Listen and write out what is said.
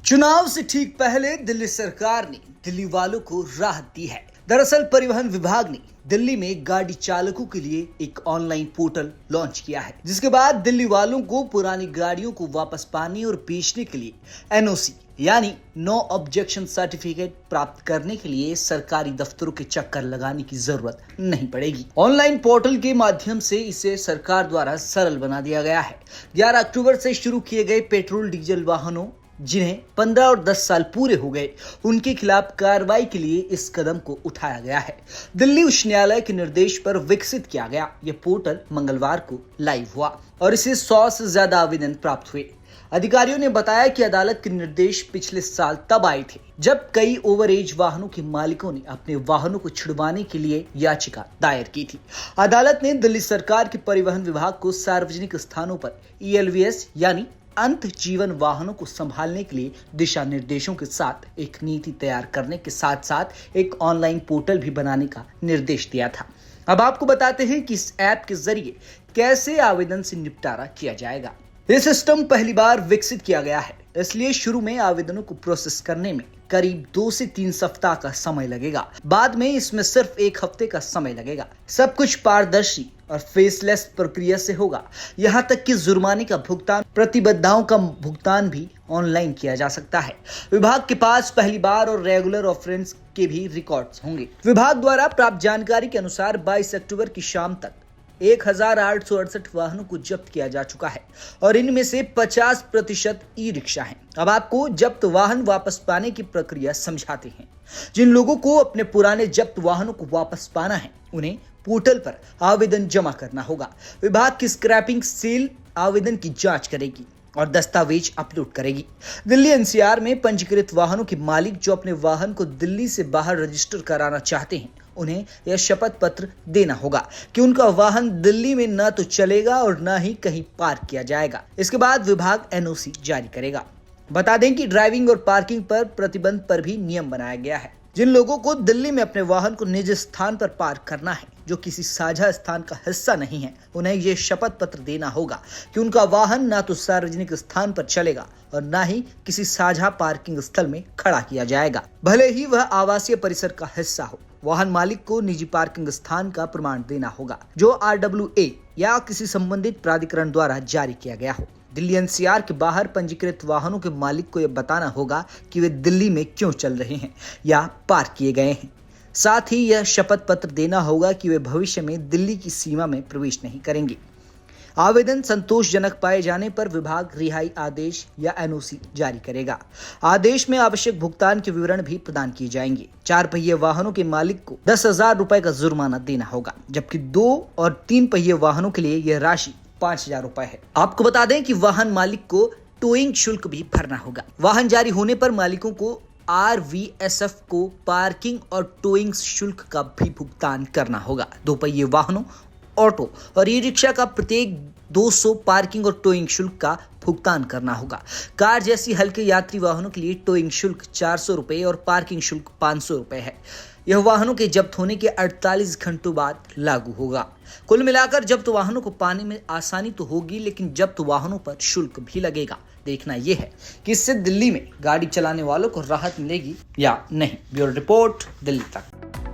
चुनाव से ठीक पहले दिल्ली सरकार ने दिल्ली वालों को राहत दी है। दरअसल परिवहन विभाग ने दिल्ली में गाड़ी चालकों के लिए एक ऑनलाइन पोर्टल लॉन्च किया है, जिसके बाद दिल्ली वालों को पुरानी गाड़ियों को वापस पाने और बेचने के लिए एनओसी यानी नो ऑब्जेक्शन सर्टिफिकेट प्राप्त करने के लिए सरकारी दफ्तरों के चक्कर लगाने की जरूरत नहीं पड़ेगी। ऑनलाइन पोर्टल के माध्यम से इसे सरकार द्वारा सरल बना दिया गया है। 11 अक्टूबर से शुरू किए गए पेट्रोल डीजल वाहनों जिन्हें 15 और 10 साल पूरे हो गए, उनके खिलाफ कार्रवाई के लिए इस कदम को उठाया गया है। दिल्ली उच्च न्यायालय के निर्देश पर विकसित किया गया यह पोर्टल मंगलवार को लाइव हुआ और इसे 100 से ज्यादा आवेदन प्राप्त हुए। अधिकारियों ने बताया कि अदालत के निर्देश पिछले साल तब आए थे जब कई ओवरएज वाहनों के मालिकों ने अपने वाहनों को छुड़वाने के लिए याचिका दायर की थी। अदालत ने दिल्ली सरकार के परिवहन विभाग को सार्वजनिक स्थानों पर ईएलवीएस यानी अंत जीवन वाहनों को संभालने के लिए दिशा निर्देशों के साथ एक नीति तैयार करने के साथ साथ एक ऑनलाइन पोर्टल भी बनाने का निर्देश दिया था। अब आपको बताते हैं कि इस ऐप के जरिए कैसे आवेदन से निपटारा किया जाएगा। यह सिस्टम पहली बार विकसित किया गया है, इसलिए शुरू में आवेदनों को प्रोसेस करने में करीब 2 से 3 सप्ताह का समय लगेगा। बाद में इसमें सिर्फ 1 हफ्ते का समय लगेगा। सब कुछ पारदर्शी और फेसलेस प्रक्रिया से होगा। यहाँ तक कि जुर्माने का भुगतान, प्रतिबद्धताओं का भुगतान भी ऑनलाइन किया जा सकता है। विभाग के पास पहली बार और रेगुलर ऑफरेंस के भी रिकॉर्ड्स होंगे। विभाग द्वारा प्राप्त जानकारी के अनुसार 22 अक्टूबर की शाम तक 1868 वाहनों को जब्त किया जा चुका है और इनमें से 50% ई रिक्शा हैं। अब आपको जब्त वाहन वापस पाने की प्रक्रिया समझाते हैं। जिन लोगों को अपने पुराने जब्त वाहनों को वापस पाना है, उन्हें पोर्टल पर आवेदन जमा करना होगा। विभाग की स्क्रैपिंग सेल आवेदन की जांच करेगी और दस्तावेज अपलोड करेगी। दिल्ली एनसीआर में पंजीकृत वाहनों के मालिक जो अपने वाहन को दिल्ली से बाहर रजिस्टर कराना चाहते हैं, उन्हें यह शपथ पत्र देना होगा कि उनका वाहन दिल्ली में न तो चलेगा और न ही कहीं पार्क किया जाएगा। इसके बाद विभाग एनओसी जारी करेगा। बता दें कि ड्राइविंग और पार्किंग पर प्रतिबंध पर भी नियम बनाया गया है। जिन लोगों को दिल्ली में अपने वाहन को निजी स्थान पर पार्क करना है, जो किसी साझा स्थान का हिस्सा नहीं है, उन्हें यह शपथ पत्र देना होगा कि उनका वाहन ना तो सार्वजनिक स्थान पर चलेगा और ना ही किसी साझा पार्किंग स्थल में खड़ा किया जाएगा, भले ही वह आवासीय परिसर का हिस्सा हो। वाहन मालिक को निजी पार्किंग स्थान का प्रमाण देना होगा जो RWA या किसी संबंधित प्राधिकरण द्वारा जारी किया गया हो। दिल्ली एनसीआर के बाहर पंजीकृत वाहनों के मालिक को यह बताना होगा कि वे दिल्ली में क्यों चल रहे हैं या पार्क किए गए हैं। साथ ही यह शपथ पत्र देना होगा कि वे भविष्य में दिल्ली की सीमा में प्रवेश नहीं करेंगे। आवेदन संतोषजनक पाए जाने पर विभाग रिहाई आदेश या एनओसी जारी करेगा। आदेश में आवश्यक भुगतान के विवरण भी प्रदान किए जाएंगे। 4 पहिए वाहनों के मालिक को 10,000 रुपए का जुर्माना देना होगा, जबकि 2 और 3 पहिए वाहनों के लिए यह राशि 5,000 रुपए है। आपको बता दें कि वाहन मालिक को टोइंग शुल्क भी भरना होगा। वाहन जारी होने पर मालिकों को RVSF को पार्किंग और टोइंग शुल्क का भी भुगतान करना होगा। 2 पहिए वाहनों, ऑटो और ई रिक्शा का प्रत्येक 200 पार्किंग और टोइंग शुल्क का भुगतान करना होगा। कार जैसी हल्के यात्री वाहनों के लिए टोइंग शुल्क 400 रुपए और पार्किंग शुल्क 500 रुपए है। यह वाहनों के जब्त होने के 48 घंटों बाद लागू होगा। कुल मिलाकर जब्त वाहनों को पाने में आसानी तो होगी, लेकिन जब्त वाहनों पर शुल्क भी लगेगा। देखना यह है कि इससे दिल्ली में गाड़ी चलाने वालों को राहत मिलेगी या नहीं। ब्यूरो रिपोर्ट, दिल्ली तक।